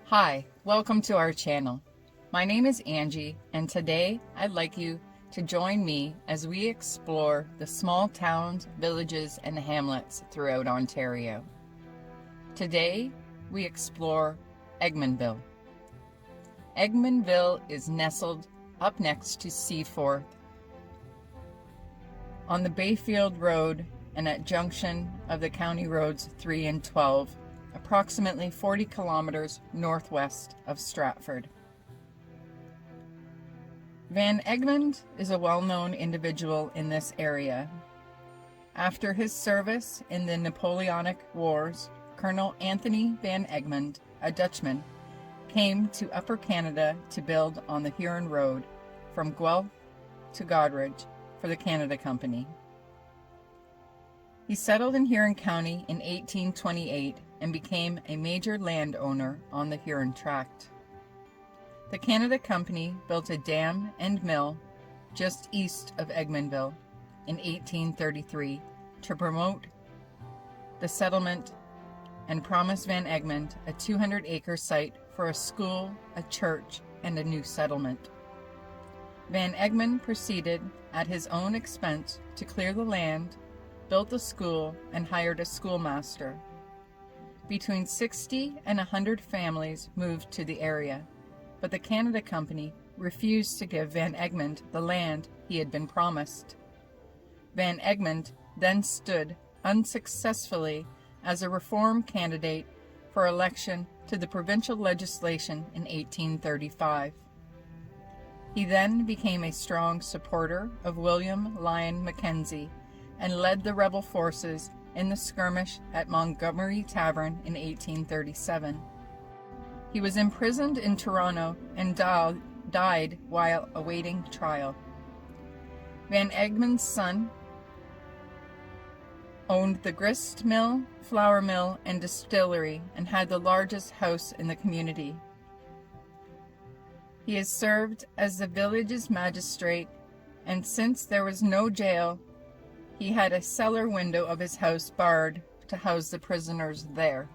Hi, welcome to our channel. My name is Angie, and today I'd like you to join me as we explore the small towns, villages, and hamlets throughout Ontario. Today, we explore Egmondville. Egmondville is nestled up next to Seaforth on the Bayfield Road and at junction of the County Roads 3 and 12, approximately 40 kilometers northwest of Stratford. Van Egmond is a well-known individual in this area. After his service in the Napoleonic Wars, Colonel Anthony Van Egmond, a Dutchman, came to Upper Canada to build on the Huron Road from Guelph to Goderich for the Canada Company. He settled in Huron County in 1828 and became a major landowner on the Huron tract. The Canada Company built a dam and mill just east of Egmondville in 1833 to promote the settlement and promised Van Egmond a 200-acre site for a school, a church, and a new settlement. Van Egmond proceeded at his own expense to clear the land, built the school, and hired a schoolmaster. Between 60 and 100 families moved to the area, but the Canada Company refused to give Van Egmond the land he had been promised. Van Egmond then stood unsuccessfully as a reform candidate for election to the provincial legislation in 1835. He then became a strong supporter of William Lyon Mackenzie and led the rebel forces in the skirmish at Montgomery Tavern in 1837. He was imprisoned in Toronto and died while awaiting trial. Van Egmond's son owned the grist mill, flour mill, and distillery and had the largest house in the community. He has served as the village's magistrate, and since there was no jail, he had a cellar window of his house barred to house the prisoners there.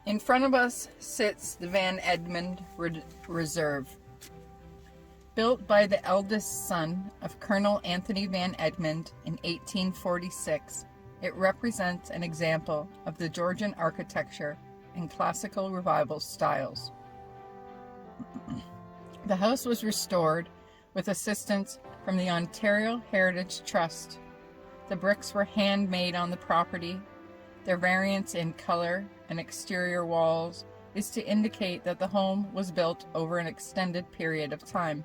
In front of us sits the Van Egmond Reserve. Built by the eldest son of Colonel Anthony Van Egmond in 1846, it represents an example of the Georgian architecture and classical revival styles. The house was restored with assistance from the Ontario Heritage Trust. The bricks were handmade on the property. Their variance in color and exterior walls is to indicate that the home was built over an extended period of time.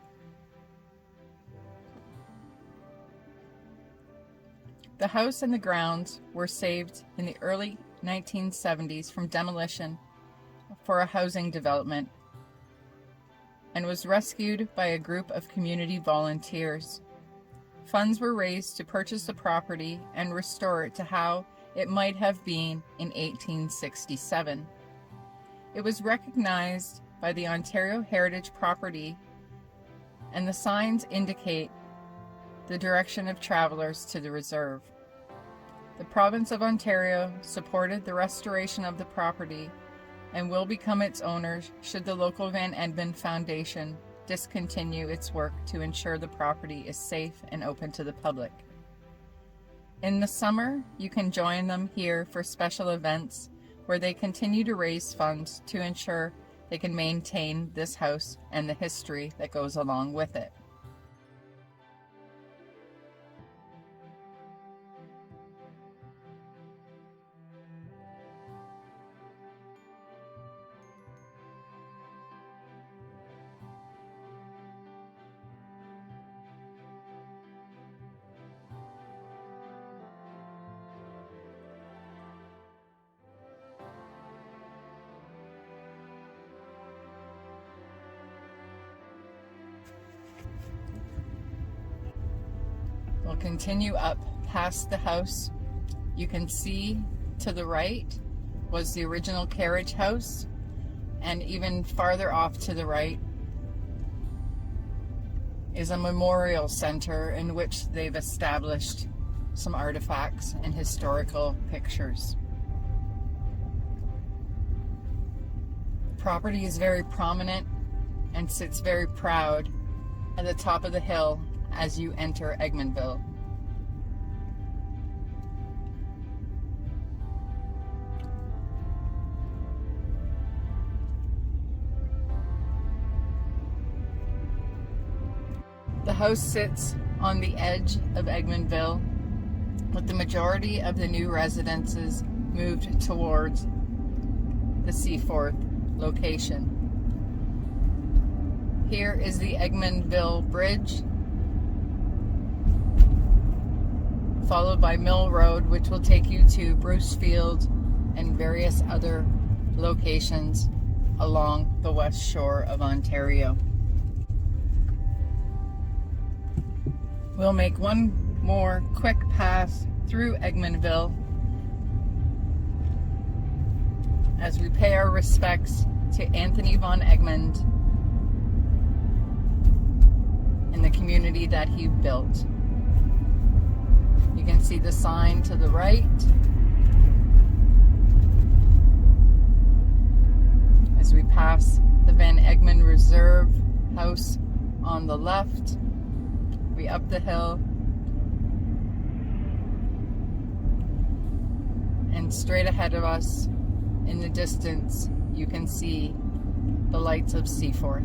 The house and the grounds were saved in the early 1970s from demolition for a housing development and was rescued by a group of community volunteers. Funds were raised to purchase the property and restore it to how it might have been in 1867. It was recognized by the Ontario Heritage Property, and the signs indicate the direction of travelers to the reserve. The province of Ontario supported the restoration of the property and will become its owners should the local Van Egmond Foundation discontinue its work to ensure the property is safe and open to the public. In the summer, you can join them here for special events where they continue to raise funds to ensure they can maintain this house and the history that goes along with it. We'll continue up past the house. You can see to the right was the original carriage house, and even farther off to the right is a memorial center in which they've established some artifacts and historical pictures. property is very prominent and sits very proud at the top of the hill as you enter Egmondville. The house sits on the edge of Egmondville, with the majority of the new residences moved towards the Seaforth location. Here is the Egmondville Bridge, followed by Mill Road, which will take you to Bruce Field and various other locations along the west shore of Ontario. We'll make one more quick pass through Egmondville as we pay our respects to Anthony Van Egmond and the community that he built. You can see the sign to the right as we pass the Van Egmond Reserve House on the left. We up the hill and straight ahead of us in the distance you can see the lights of Seaforth.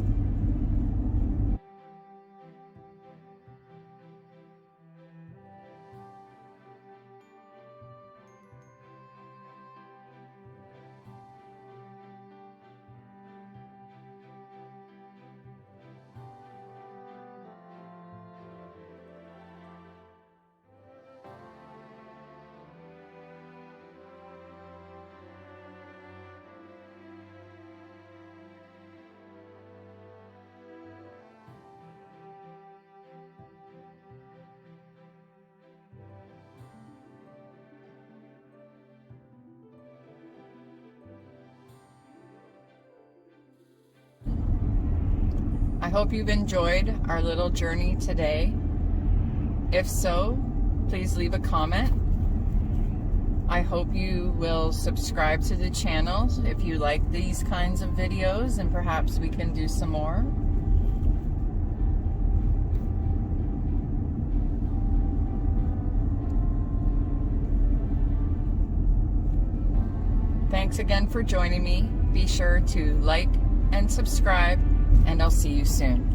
I hope you've enjoyed our little journey today. If so, please leave a comment. I hope you will subscribe to the channel if you like these kinds of videos, and perhaps we can do some more. Thanks again for joining me. Be sure to like and subscribe, and I'll see you soon.